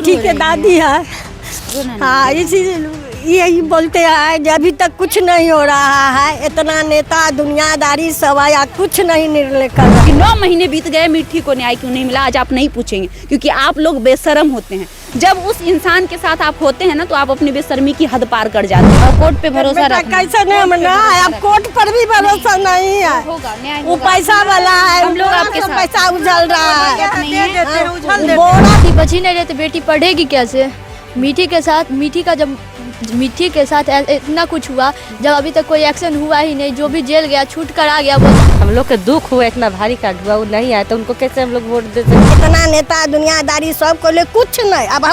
मीठी के दादी है। हाँ, इसी यही बोलते हैं कि अभी तक कुछ नहीं हो रहा है। इतना नेता दुनियादारी सब आया, कुछ नहीं निर्णय कर रहा। 9 महीने बीत गए, मिट्टी को न्याय क्यों नहीं मिला? आज आप नहीं पूछेंगे क्योंकि आप लोग बेशर्म होते हैं। जब उस इंसान के साथ आप होते हैं ना तो आप अपनी बेशर्मी की हद पार कर जाते हैं। और कोर्ट पे भरोसा रखना कैसे नहीं मना है, अब कोर्ट पर भी भरोसा नहीं है। वो पैसा वाला है, हम लोग आपके साथ पैसा उछल रहा है। बेटी बच ही नहीं रही तो बेटी पढ़ेगी कैसे? मीठी के साथ इतना कुछ हुआ, जब अभी तक कोई एक्शन हुआ ही नहीं। जो भी जेल गया छूट कर आ गया। वो हम लोग के दुख हुआ, इतना भारी कार्ड हुआ, वो नहीं आया तो उनको कैसे हम लोग वोट दे सकते? इतना नेता दुनियादारी सब को ले कुछ नहीं। अब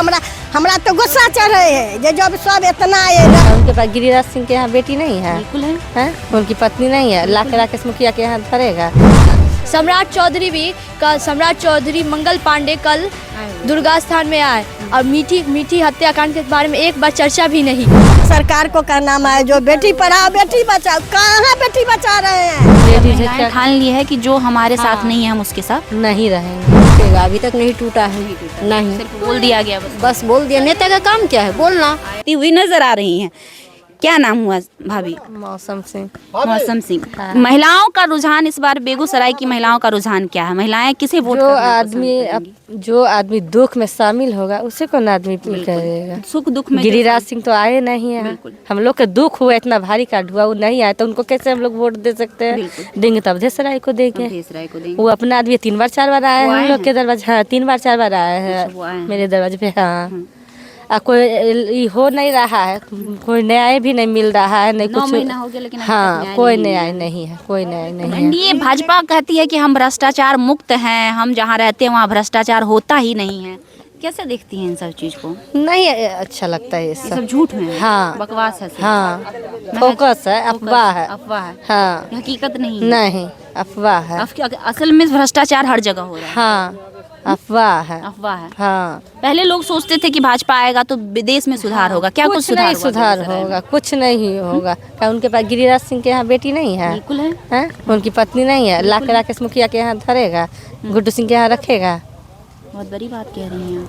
हमरा तो गुस्सा चढ़ रहे है जे जब सब इतना आए ना। उनके पास गिरिराज सिंह के यहाँ बेटी नहीं है? बिल्कुल है, हैं? उनकी पत्नी नहीं है? राकेश मुखिया के यहाँ धरेगा? सम्राट चौधरी मंगल पांडे कल दुर्गा स्थान में आए और मीठी हत्याकांड के बारे में एक बार चर्चा भी नहीं। सरकार को कहना है जो बेटी पढ़ाओ बेटी बचाओ, कहाँ बेटी बचा रहे हैं? ठान ली है कि जो हमारे साथ नहीं है हम उसके साथ नहीं रहेंगे। अभी तक नहीं टूटा है, नहीं सिर्फ बोल दिया गया, बस बोल दिया। नेता का काम क्या है? बोलना। आती हुई नजर आ रही हैं। क्या नाम हुआ भाभी? मौसम सिंह। मौसम सिंह। महिलाओं का रुझान इस बार बेगूसराय की महिलाओं का रुझान क्या है? महिलाएं किसे वोट जो आदमी दुख में शामिल होगा उसे कौन आदमी करेगा? सुख दुख में गिरिराज सिंह तो आए नहीं है। हम लोग के दुख हुआ, इतना भारी कार्ड हुआ, वो नहीं आया तो उनको कैसे हम लोग वोट दे सकते हैं? देंगे तब अवधेश को देंगे। वो अपना आदमी 3 बार 4 बार आए हैं हम लोग के दरवाजे। हाँ, 3 बार 4 बार आए हैं मेरे दरवाजे पे। हाँ, कोई हो नहीं रहा है, कोई न्याय भी नहीं मिल रहा है, नहीं 9 कुछ। महीना हो गया लेकिन हाँ, कोई न्याय नहीं है, कोई न्याय नहीं है। एनडीए भाजपा कहती है कि हम भ्रष्टाचार मुक्त हैं, हम जहाँ रहते हैं वहाँ भ्रष्टाचार होता ही नहीं है। कैसे देखती हैं इन सब चीज को? नहीं अच्छा लगता है ये सब झूठ में, हाँ, बकवास है, हाँ, फोकस है, अफवाह है, अफवाह है, हाँ, हकीकत नहीं, नहीं अफवाह है। असल में भ्रष्टाचार हर जगह हो रहा है। हाँ, अफवाह है, अफवाह है। हाँ। पहले लोग सोचते थे कि भाजपा आएगा तो देश में सुधार होगा। क्या कुछ नहीं सुधार होगा? कुछ नहीं होगा। क्या उनके पास गिरिराज सिंह के यहाँ बेटी नहीं है? बिल्कुल है, हैं? उनकी पत्नी नहीं है? राकेश मुखिया के यहाँ धरेगा? गुड्डू सिंह के यहाँ रखेगा? बहुत बड़ी बात कह रही हैं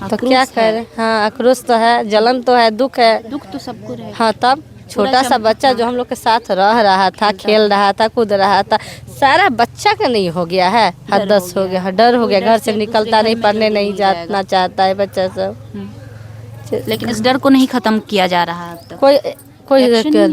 आप। तो क्या करे? हाँ, आक्रोश तो है, जलन तो है, दुख है। दुख तो सबको रहे। हाँ, तब छोटा सा बच्चा जो हम लोग के साथ रह रहा था, खेल रहा था, कूद रहा था, सारा बच्चा का नहीं हो गया है। हदस हो गया, डर हो गया, घर से निकलता नहीं, पढ़ने नहीं जाना चाहता है बच्चा सब। लेकिन इस डर को नहीं खत्म किया जा रहा है अब तक। कोई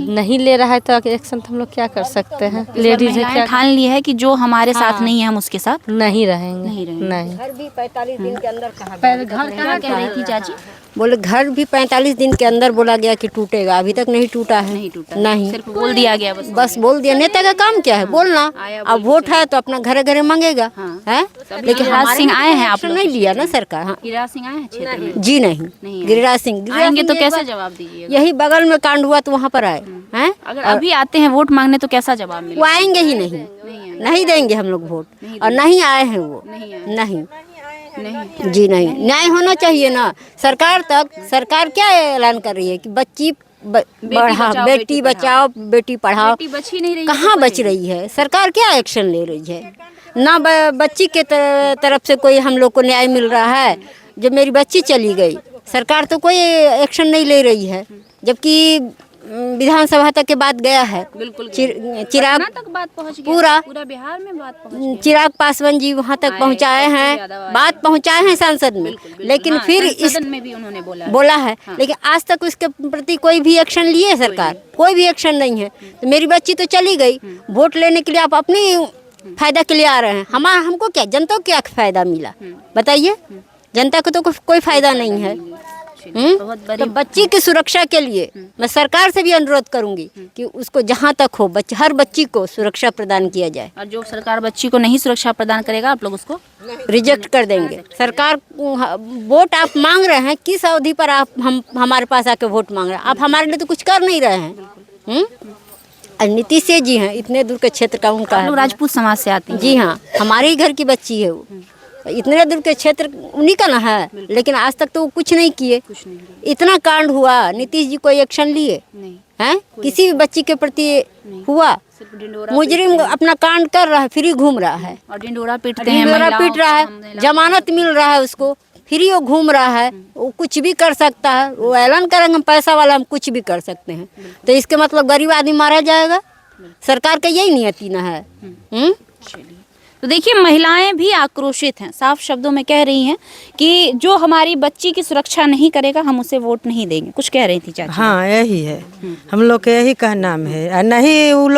नहीं ले रहा है तो एक्शन हम लोग क्या कर सकते हैं? लेडीज है क्या? ठान ली है कि जो हमारे साथ नहीं है हम उसके साथ नहीं रहेंगे। नहीं। घर भी 45 दिन के अंदर कहा घर क्या कह रही थी चाची? बोले घर भी 45 दिन के अंदर बोला गया कि टूटेगा, अभी तक नहीं टूटा है। नहीं टूटा, नहीं, सिर्फ बोल दिया गया, बस बोल दिया। नेता का काम क्या है? बोलना। अब वोट है तो अपना घरे घरे मांगेगा, है? लेकिन गिरिराज सिंह आए हैं, आप नहीं लिया ना सरकार। हाँ। गिरिराज सिंह आए हैं क्षेत्र में? जी नहीं, गिरिराज सिंह आएंगे तो कैसे जवाब दीजिए? यही बगल में कांड हुआ तो वहाँ पर आए हैं। अगर अभी आते हैं वोट मांगने तो कैसा जवाब मिलेगा? वो आएंगे ही नहीं देंगे हम लोग वोट। और नहीं आए हैं वो, नहीं जी नहीं। न्याय होना चाहिए ना। सरकार क्या ऐलान कर रही है कि बेटी बचाओ बेटी पढ़ाओ। बच ही नहीं रही, कहाँ बच रही है? सरकार क्या एक्शन ले रही है? ना बच्ची के तरफ से कोई हम लोग को न्याय मिल रहा है। जब मेरी बच्ची चली गई, सरकार तो कोई एक्शन नहीं ले रही है, जबकि विधानसभा तक के बात गया है। बिल्कुल चिराग तक बात पहुंच गई, पूरा बिहार में बात पहुंच गई। चिराग पासवान जी वहाँ तक पहुँचाए हैं, बात पहुँचाए हैं संसद में। लेकिन फिर इस में भी उन्होंने बोला है, लेकिन आज तक उसके प्रति कोई भी एक्शन लिए सरकार? कोई भी एक्शन नहीं है। तो मेरी बच्ची तो चली गई, वोट लेने के लिए आप अपनी फायदा के लिए आ रहे हैं। हमको क्या, जनता को क्या फायदा मिला बताइए? जनता को तो कोई फायदा नहीं है। तो बच्ची की सुरक्षा के लिए मैं सरकार से भी अनुरोध करूंगी कि उसको जहाँ तक हो हर बच्ची को सुरक्षा प्रदान किया जाए। और जो सरकार बच्ची को नहीं सुरक्षा प्रदान करेगा आप लोग उसको रिजेक्ट कर देंगे। सरकार वोट आप मांग रहे हैं, किस अवधि पर आप हमारे पास आके वोट मांग रहे हैं? आप हमारे लिए तो कुछ कर नहीं रहे हैं। नीतीश जी हैं, इतने दूर के क्षेत्र का उनका है। राजपूत समाज से आती हैं। जी हाँ, हमारे ही घर की बच्ची है वो। इतने दूर के क्षेत्र उन्हीं का ना है, लेकिन आज तक तो वो कुछ नहीं किए। इतना कांड हुआ, नीतीश जी कोई एक्शन लिए हैं? किसी भी बच्ची के प्रति हुआ? मुजरिम अपना कांड कर रहा है, फ्री घूम रहा है, और डिंडोरा पीट पीट रहा है, जमानत मिल रहा है उसको, फ्री वो घूम रहा है, वो कुछ भी कर सकता है। वो ऐलान करेंगे हम पैसा वाला, हम कुछ भी कर सकते हैं, तो इसके मतलब गरीब आदमी मारा जाएगा। सरकार का यही नियति ना है। तो देखिए महिलाएं भी आक्रोशित हैं, साफ शब्दों में कह रही हैं कि जो हमारी बच्ची की सुरक्षा नहीं करेगा हम उसे वोट नहीं देंगे। कुछ कह रही थी चाची। हाँ यही है, हम लोग के यही कहना है। और नहीं वो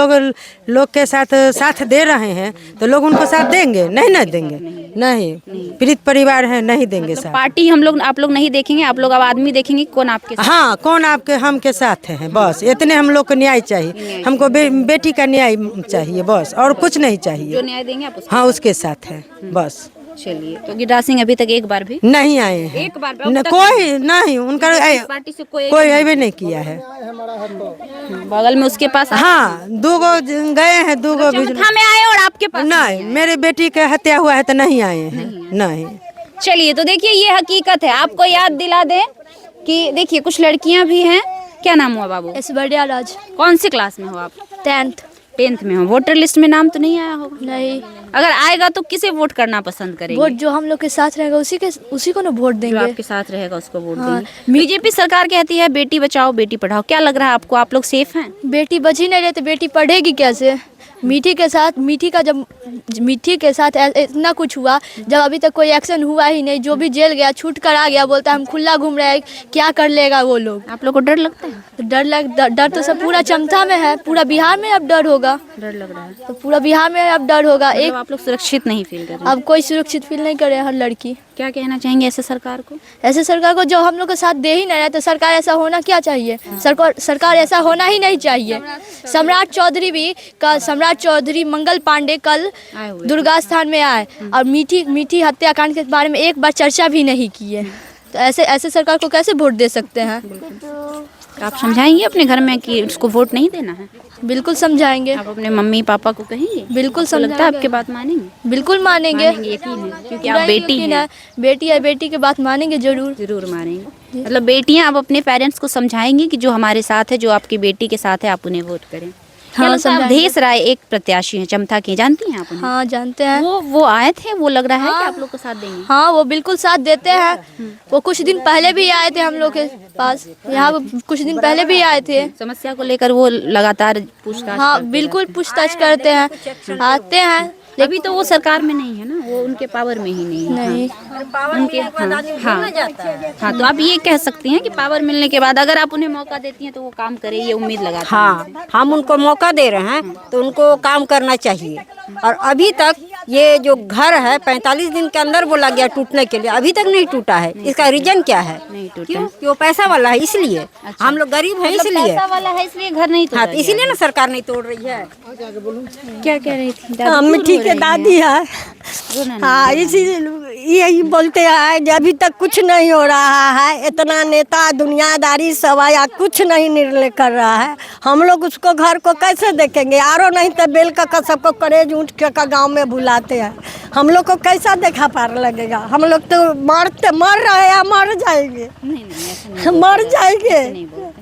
लोग के साथ दे रहे हैं तो लोग उनको साथ देंगे? नहीं ना देंगे, नहीं पीड़ित परिवार है, नहीं देंगे साथ। पार्टी आप लोग नहीं देखेंगे, आप लोग अब आदमी देखेंगे कौन आपके साथ। हाँ कौन आपके हम के साथ हैं, बस इतने हम लोग को न्याय चाहिए। हमको बेटी का न्याय चाहिए बस, और कुछ नहीं चाहिए। जो न्याय देंगे आप हाँ उसके साथ है बस। चलिए, तो गिरिराज सिंह अभी तक एक बार भी नहीं आए हैं, एक बार न, कोई नहीं उनका पार्टी से कोई अभी नहीं किया है। बगल में उसके पास हाँ 2 गो गए हैं, 2 गो चमथा में आए और आपके पास नहीं। मेरे बेटी का हत्या हुआ है तो नहीं आए हैं, नहीं। चलिए, तो देखिए ये हकीकत है। आपको याद दिला दे कि देखिए कुछ लड़कियां भी हैं। क्या नाम हुआ बाबू? इस बढ़िया राज कौन सी क्लास में हो आप? 10th में हो। वोटर लिस्ट में नाम तो नहीं आया होगा? नहीं। अगर आएगा तो किसे वोट करना पसंद करेंगे? वोट जो हम लोग के साथ रहेगा उसी को ना वोट जो देंगे। आपके साथ रहेगा उसको वोट देंगे। बीजेपी सरकार कहती है बेटी बचाओ बेटी पढ़ाओ, क्या लग रहा है आपको? आप लोग सेफ हैं? बेटी बच ही नहीं रही तो बेटी पढ़ेगी कैसे? मीठी के साथ इतना कुछ हुआ, जब अभी तक कोई एक्शन हुआ ही नहीं। जो भी जेल गया छूट कर आ गया, बोलता है हम खुला घूम रहे हैं, क्या कर लेगा वो लोग? आप लोग को डर लगता है? तो डर तो सब पूरा चमथा में है, पूरा बिहार में अब डर होगा। डर लग रहा है तो पूरा बिहार में अब डर होगा। एक आप लोग सुरक्षित नहीं फील कर रहे? अब कोई सुरक्षित फील नहीं करे हर लड़की। क्या कहना चाहेंगे ऐसे सरकार को? ऐसे सरकार को जो हम लोग के साथ दे ही नहीं रहे, तो सरकार ऐसा होना क्या चाहिए? सरकार ऐसा होना ही नहीं चाहिए। सम्राट चौधरी मंगल पांडे कल दुर्गा स्थान में आए और मीठी हत्याकांड के बारे में एक बार चर्चा भी नहीं की है। तो ऐसे सरकार को कैसे वोट दे सकते हैं? आप समझाएंगे अपने घर में कि उसको वोट नहीं देना है? बिल्कुल समझाएंगे। आप अपने मम्मी पापा को कहेंगे? बिल्कुल लगता है समझाएंगे। आपके बात मानेंगे? बिल्कुल मानेंगे, यकीन है, क्योंकि आप बेटी हैं। बेटी है, बेटी की बात मानेंगे जरूर मानेंगे। मतलब बेटियां आप अपने पेरेंट्स को समझाएंगी कि जो हमारे साथ है, जो आपकी बेटी के साथ है, आप उन्हें वोट करें। हाँ, अवधेश राय एक प्रत्याशी है चमथा की, जानती हैं आप उन्हें? हाँ जानते हैं। वो आए थे, वो लग रहा है कि आप लोग को साथ देंगे। हाँ वो बिल्कुल साथ देते हैं। वो कुछ दिन पहले भी आए थे हम लोग के पास, यहाँ कुछ दिन पहले भी आए थे। समस्या को लेकर वो लगातार पूछताछ हाँ करते बिल्कुल पूछताछ करते हैं, आते हैं। अभी तो वो सरकार में नहीं है ना, वो उनके पावर में ही नहीं है। नहीं उनके हाँ, तो आप ये कह सकती हैं कि पावर मिलने के बाद अगर आप उन्हें मौका देती हैं तो वो काम करे, ये उम्मीद लगाते हैं। हाँ हम उनको मौका दे रहे हैं तो उनको काम करना चाहिए। और अभी तक ये जो घर है 45 दिन के अंदर बोला गया टूटने के लिए, अभी तक नहीं टूटा है। इसका रीजन क्या है? नहीं टूटा। क्यों? कि वो पैसा वाला है इसलिए। हम लोग गरीब हैं इसलिए। पैसा वाला है इसलिए घर नहीं तोड़ा हाँ तो इसीलिए ना सरकार नहीं तोड़ रही है। क्या कह रही थी? मिट्टी के दादी है। हाँ यही बोलते हैं कि अभी तक कुछ नहीं हो रहा है। इतना नेता दुनियादारी सब आया, कुछ नहीं निर्णय कर रहा है। हम लोग उसको घर को कैसे देखेंगे? आरो नहीं तो बेल का सबको करेज ऊँट के गाँव में बुलाते हैं। हम लोग को कैसा देखा पार लगेगा? हम लोग तो मर रहे हैं, मर जाएंगे। मर जाएंगे,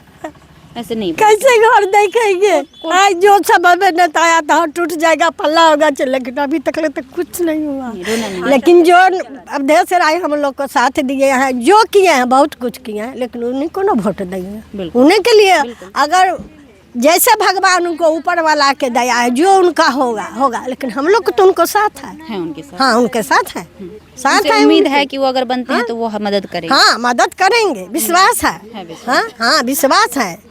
ऐसे नहीं कैसे घर देखेंगे? आज जो सब हमें नताया था टूट जाएगा, पल्ला होगा, लेकिन अभी तक तो कुछ नहीं हुआ। लेकिन जो अवधेश राय हम लोग को साथ दिए हैं, जो किए हैं बहुत कुछ किए हैं, लेकिन उन्हीं को ना वोट देंगे। उन्हीं के लिए अगर जैसे भगवान उनको ऊपर वाला के दया है, जो उनका होगा। लेकिन हम लोग तो उनको साथ है उनके साथ। हाँ उनके साथ है, साथ है। उम्मीद है कि वो अगर बनते हैं तो वो मदद करेंगे। हाँ मदद करेंगे, विश्वास है। हाँ विश्वास है।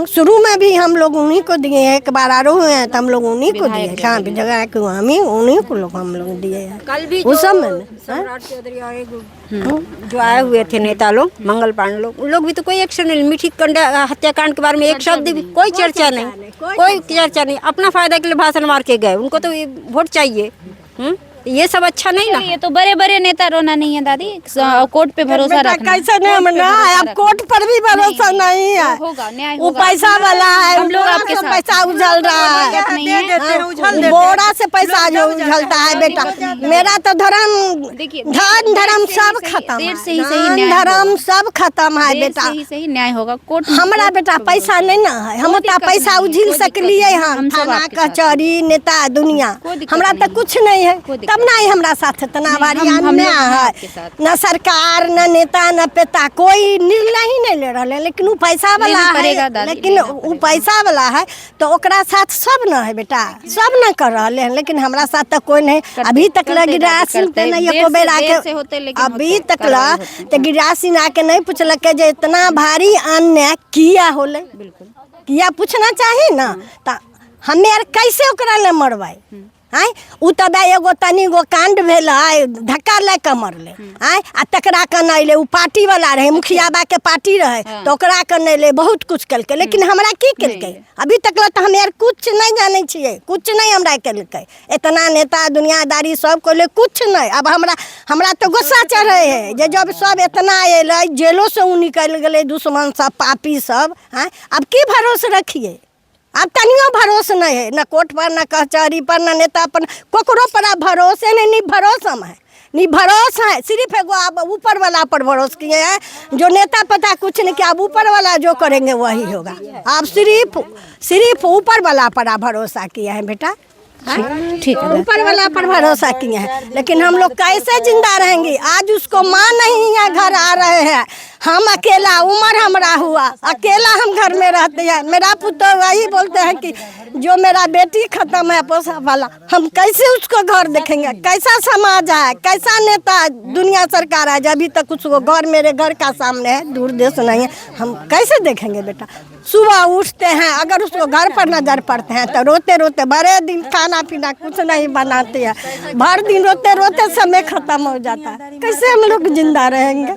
शुरू में भी हम लोग उन्हीं को दिए हैं, एक बार आरो हुए हैं तो हम लोग उन्हीं को दिए। हाँ जगह के उन्हीं को हम लोग दिए हैं। कल भी उस समय सम्राट चौधरी और एक जो आए हुए थे नेता लोग, मंगल पांडे लोग, उन लोग भी तो कोई एक्शन नहीं। मीठी हत्याकांड के बारे में एक शब्द भी, कोई चर्चा नहीं। अपना फायदा के लिए भाषण मार के गए। उनको तो वोट चाहिए। ये सब अच्छा नहीं ना। ये तो बड़े बड़े नेता रोना नहीं है दादी, कोर्ट पे भरोसा रखना। कैसे नहीं है? अब कोर्ट पर भी भरोसा नहीं है। होगा न्याय, वो पैसा वाला है, हम लोग आपके साथ। पैसा उछल रहा है, बोरा से पैसा जो उछलता है। बेटा मेरा तो धर्म सब खत्म, धर्म सब खत्म है बेटा। सही न्याय होगा कोर्ट। हमारा बेटा पैसा नहीं ना है, हम तो पैसा उछल सकलिए हम, थाना कचहरी नेता दुनिया। हमारा तो कुछ नहीं है। तब ना हमरा साथ इतना भारी अन्याय है। न सरकार न नेता न पिता कोई निर्णय ही नहीं ले रहे, लेकिन वो पैसा वाला है, लेकिन वो पैसा वाला है तो ओकरा साथ सब न है बेटा, सब न कर रहे हैं, लेकिन हमरा साथ तक कोई नहीं। अभी तक गिरासी नहीं एको बेर आके अभी तक ला तो गिरासी आके नहीं पूछलक जे इतना भारी अन्याय किया होले, किया पूछना चाहिए ना। तो हमें यार कैसे ओकरा ले मरवाई आय, उ तब एगो तनी गो कांड भेल है, धक्का ले के मरले आय, आ तकरा के नहीं ले, उ पार्टी वाला रहे, मुखिया बा के पार्टी रहे तो ओकरा के नहीं ले, बहुत कुछ कलके, लेकिन हमरा की कलके अभी तक ला तो हम यार कुछ नहीं जाने छिए, कुछ नहीं हमरा कलके। इतना नेता दुनियादारी सब को ले कुछ नहीं। अब हमरा तो गुस्सा चढ़े है जे जब सब इतना अल जेलों से उ निकल गए दुश्मन सब पापी सब, अब की भरोसे रखिए। अब तनियो भरोसा नहीं है, न कोर्ट पर न कचहरी पर न नेता पर, कोकरो पर आप भरोसे नहीं, नहीं भरोसा है, नहीं भरोसा है। सिर्फ एगो आप ऊपर वाला पर भरोसा किए हैं, जो नेता पता कुछ नहीं किया, अब ऊपर वाला जो करेंगे वही होगा। आप सिर्फ ऊपर वाला पर आप भरोसा किया है बेटा, ठीक है, ऊपर वाला पर भरोसा किए हैं, लेकिन हम लोग कैसे जिंदा रहेंगे। आज उसको माँ नहीं है, घर आ रहे हैं, हम अकेला, उम्र हमरा हुआ, अकेला हम घर में रहते हैं। मेरा पुत्र वही बोलते हैं कि जो मेरा बेटी खत्म है पोसा वाला, हम कैसे उसको घर देखेंगे, कैसा समाज है, कैसा नेता दुनिया सरकार है, जब अभी तक उसको घर मेरे घर का सामने है, दूर देश नहीं है, हम कैसे देखेंगे बेटा। सुबह उठते हैं, अगर उसको घर पर नजर पड़ते हैं तो रोते रोते भरे दिन खाना पीना कुछ नहीं बनाते हैं, भर दिन रोते रोते समय खत्म हो जाता है। कैसे हम लोग जिंदा रहेंगे।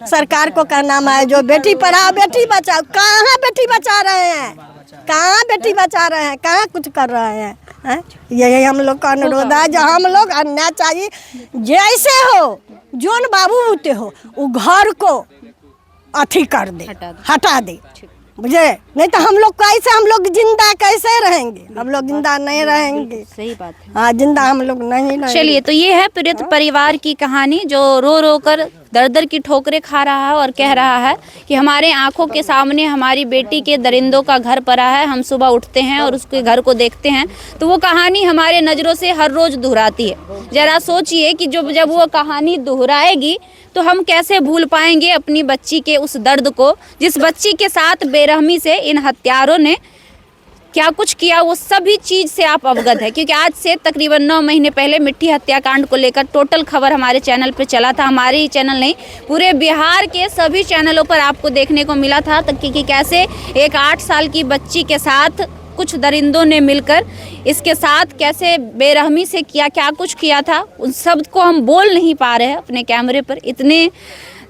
सरकार को का नाम है जो बेटी पढ़ाओ बेटी बचाओ, कहाँ बेटी बचा रहे हैं, कहाँ बेटी बचा रहे हैं, कहाँ कुछ कर रहे हैं। यही हम लोग का अनुरोध है, जो हम लोग अन्याय चाहिए जैसे हो, जोन बाबू होते हो वो घर को अथी कर दे, हटा दे, मुझे नहीं तो हम लोग कैसे, हम लोग जिंदा कैसे रहेंगे, हम लोग जिंदा नहीं रहेंगे। सही बात है, हाँ जिंदा हम लोग नहीं रहेंगे। चलिए, तो ये है पीड़ित परिवार की कहानी, जो रो रो कर दर दर की ठोकरें खा रहा है और कह रहा है कि हमारे आंखों के सामने हमारी बेटी के दरिंदों का घर पड़ा है, हम सुबह उठते हैं और उसके घर को देखते हैं तो वो कहानी हमारे नज़रों से हर रोज़ दोहराती है। ज़रा सोचिए कि जब वो कहानी दोहराएगी तो हम कैसे भूल पाएंगे अपनी बच्ची के उस दर्द को, जिस बच्ची के साथ बेरहमी से इन हत्यारों ने क्या कुछ किया, वो सभी चीज़ से आप अवगत है। क्योंकि आज से तकरीबन 9 महीने पहले मिट्टी हत्याकांड को लेकर टोटल खबर हमारे चैनल पे चला था, हमारे ही चैनल नहीं पूरे बिहार के सभी चैनलों पर आपको देखने को मिला था कि कैसे एक 8 साल की बच्ची के साथ कुछ दरिंदों ने मिलकर इसके साथ कैसे बेरहमी से क्या कुछ किया था। उन शब्द को हम बोल नहीं पा रहे हैं अपने कैमरे पर, इतने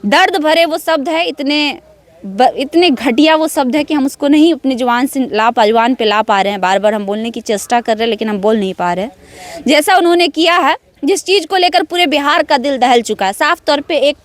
दर्द भरे वो शब्द है, इतने घटिया वो शब्द है कि हम उसको नहीं अपनी जुबान पे ला पा रहे हैं। बार बार हम बोलने की चेष्टा कर रहे हैं लेकिन हम बोल नहीं पा रहे हैं। जैसा उन्होंने किया है, जिस चीज़ को लेकर पूरे बिहार का दिल दहल चुका है। साफ तौर पे एक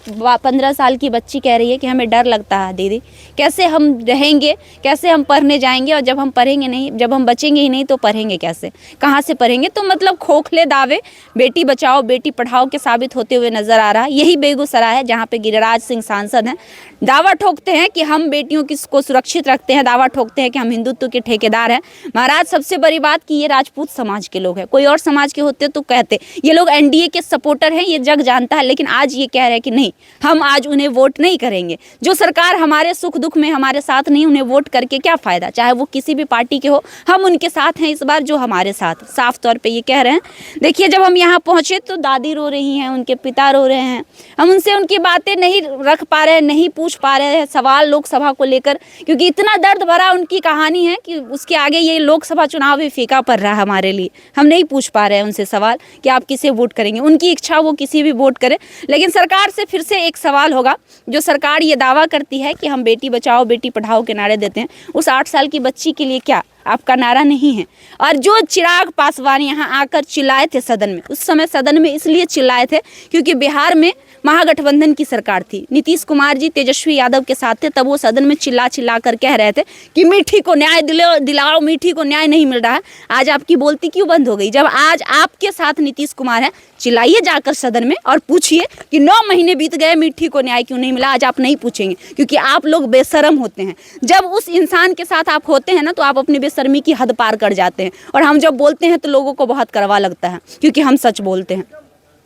15 साल की बच्ची कह रही है कि हमें डर लगता है दीदी, कैसे हम रहेंगे, कैसे हम पढ़ने जाएंगे, और जब हम पढ़ेंगे नहीं, जब हम बचेंगे ही नहीं तो पढ़ेंगे कैसे, कहाँ से पढ़ेंगे। तो मतलब खोखले दावे बेटी बचाओ बेटी पढ़ाओ के साबित होते हुए नजर आ रहा है। यही बेगूसराय है जहाँ पे गिरिराज सिंह सांसद हैं, दावा ठोकते हैं कि हम बेटियों को सुरक्षित रखते हैं, दावा ठोकते हैं कि हम हिंदुत्व के ठेकेदार हैं। महाराज सबसे बड़ी बात कि ये राजपूत समाज के लोग हैं, कोई और समाज के होते तो कहते ये लोग एनडीए के सपोर्टर हैं, ये जग जानता है, लेकिन आज ये कह रहे हैं कि नहीं, हम आज उन्हें वोट नहीं करेंगे। जो सरकार हमारे सुख दुख में हमारे साथ नहीं, उन्हें वोट करके क्या फायदा, चाहे वो किसी भी पार्टी के हो, हम उनके साथ हैं इस बार जो हमारे साथ। साफ तौर पे ये कह रहे हैं। देखिए, जब हम यहाँ पहुंचे तो दादी रो रही हैं, उनके पिता रो रहे हैं, हम उनसे उनकी बातें नहीं रख पा रहे हैं, नहीं पूछ पा रहे हैं सवाल लोकसभा को लेकर, क्योंकि इतना दर्द भरा उनकी कहानी है कि उसके आगे ये लोकसभा चुनाव भी फीका पड़ रहा है हमारे लिए। हम नहीं पूछ पा रहे हैं उनसे सवाल कि आप किसे वोट करेंगे, उनकी इच्छा वो किसी भी वोट करे। लेकिन सरकार से फिर से एक सवाल होगा, जो सरकार ये दावा करती है कि हम बेटी बचाओ बेटी पढ़ाओ के नारे देते हैं, उस 8 साल की बच्ची के लिए क्या आपका नारा नहीं है? और जो चिराग पासवान यहाँ आकर चिल्लाए थे सदन में, उस समय सदन में इसलिए चिल्लाए थे क्योंकि बिहार में महागठबंधन की सरकार थी, नीतीश कुमार जी तेजस्वी यादव के साथ थे, तब वो सदन में चिल्ला चिल्ला कर कह रहे थे कि मीठी को न्याय दिलाओ, मीठी को न्याय नहीं मिल रहा है। आज आपकी बोलती क्यों बंद हो गई? जब आज आपके साथ नीतीश कुमार है, चिल्लाइए जाकर सदन में और पूछिए कि 9 महीने बीत गए, मीठी को न्याय क्यों नहीं मिला। आज आप नहीं पूछेंगे क्योंकि आप लोग बेशर्म होते हैं। जब उस इंसान के साथ आप होते हैं ना, तो आप अपनी बेशर्मी की हद पार कर जाते हैं, और हम जब बोलते हैं तो लोगों को बहुत कड़वा लगता है क्योंकि हम सच बोलते हैं।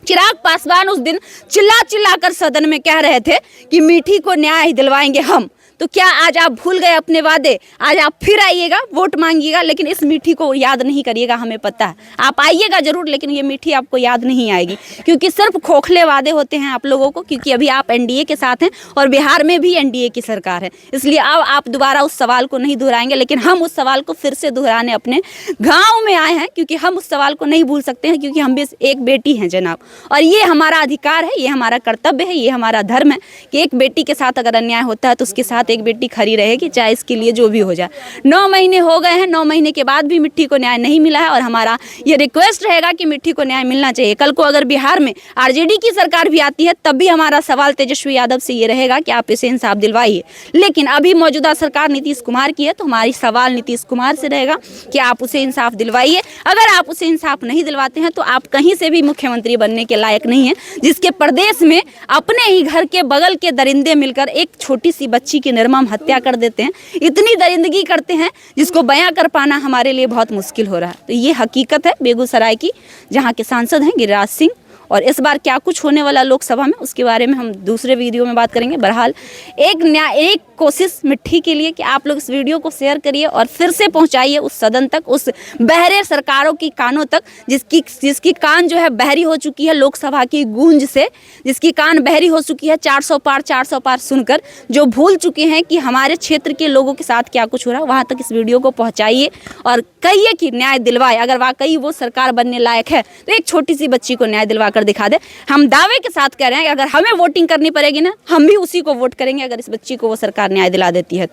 चिराग पासवान उस दिन चिल्ला चिल्ला कर सदन में कह रहे थे कि मीठी को न्याय दिलवाएंगे हम। तो क्या आज आप भूल गए अपने वादे? आज आप फिर आइएगा, वोट मांगिएगा, लेकिन इस मीठी को याद नहीं करिएगा। हमें पता है आप आइएगा जरूर, लेकिन ये मीठी आपको याद नहीं आएगी क्योंकि सिर्फ खोखले वादे होते हैं आप लोगों को, क्योंकि अभी आप एनडीए के साथ हैं और बिहार में भी एनडीए की सरकार है। इसलिए अब आप दोबारा उस सवाल को नहीं दोहराएंगे, लेकिन हम उस सवाल को फिर से दोहराने अपने गाँव में आए हैं क्योंकि हम उस सवाल को नहीं भूल सकते हैं, क्योंकि हम भी एक बेटी हैं जनाब, और ये हमारा अधिकार है, ये हमारा कर्तव्य है, ये हमारा धर्म है कि एक बेटी के साथ अगर अन्याय होता है तो उसके साथ एक बेटी खड़ी रहेगी, चाहे इसके लिए जो भी हो जाए। 9 महीने हो गए हैं, 9 महीने के बाद भी मिट्टी को न्याय नहीं मिला है, और हमारा ये रिक्वेस्ट रहेगा कि मिट्टी को न्याय मिलना चाहिए। कल को अगर बिहार में आरजेडी की सरकार भी आती है, तब भी हमारा सवाल तेजस्वी यादव से ये रहेगा कि आप इसे इंसाफ दिलवाइए। लेकिन अभी मौजूदा सरकार नीतीश कुमार की है, तो हमारी सवाल नीतीश कुमार से रहेगा कि आप उसे इंसाफ दिलवाइए। अगर आप उसे इंसाफ नहीं दिलवाते हैं तो आप कहीं से भी मुख्यमंत्री बनने के लायक नहीं है, जिसके प्रदेश में अपने ही घर के बगल के दरिंदे मिलकर एक छोटी सी बच्ची की निर्मम हत्या कर देते हैं। इतनी दरिंदगी करते हैं जिसको बयां कर पाना हमारे लिए बहुत मुश्किल हो रहा है। तो ये हकीकत है बेगूसराय की, जहां के सांसद हैं गिरिराज सिंह, और इस बार क्या कुछ होने वाला लोकसभा में उसके बारे में हम दूसरे वीडियो में बात करेंगे। बहरहाल एक कोशिश मिट्टी के लिए कि आप लोग इस वीडियो को शेयर करिए और फिर से पहुंचाइए उस सदन तक, उस बहरे सरकारों की कानों तक, जिसकी कान जो है बहरी हो चुकी है लोकसभा की गूंज से, जिसकी कान बहरी हो चुकी है 400 पार सुनकर, जो भूल चुके हैं कि हमारे क्षेत्र के लोगों के साथ क्या कुछ हो रहा है। वहाँ तक इस वीडियो को पहुँचाइए और कहिए कि न्याय दिलवाए। अगर वाकई वो सरकार बनने लायक है तो एक छोटी सी बच्ची को न्याय दिलवा कर दिखा दे। हम दावे के साथ कह रहे हैं कि अगर हमें वोटिंग करनी पड़ेगी ना, हम भी उसी को वोट करेंगे अगर इस बच्ची को वो सरकार न्याय दिला देती है।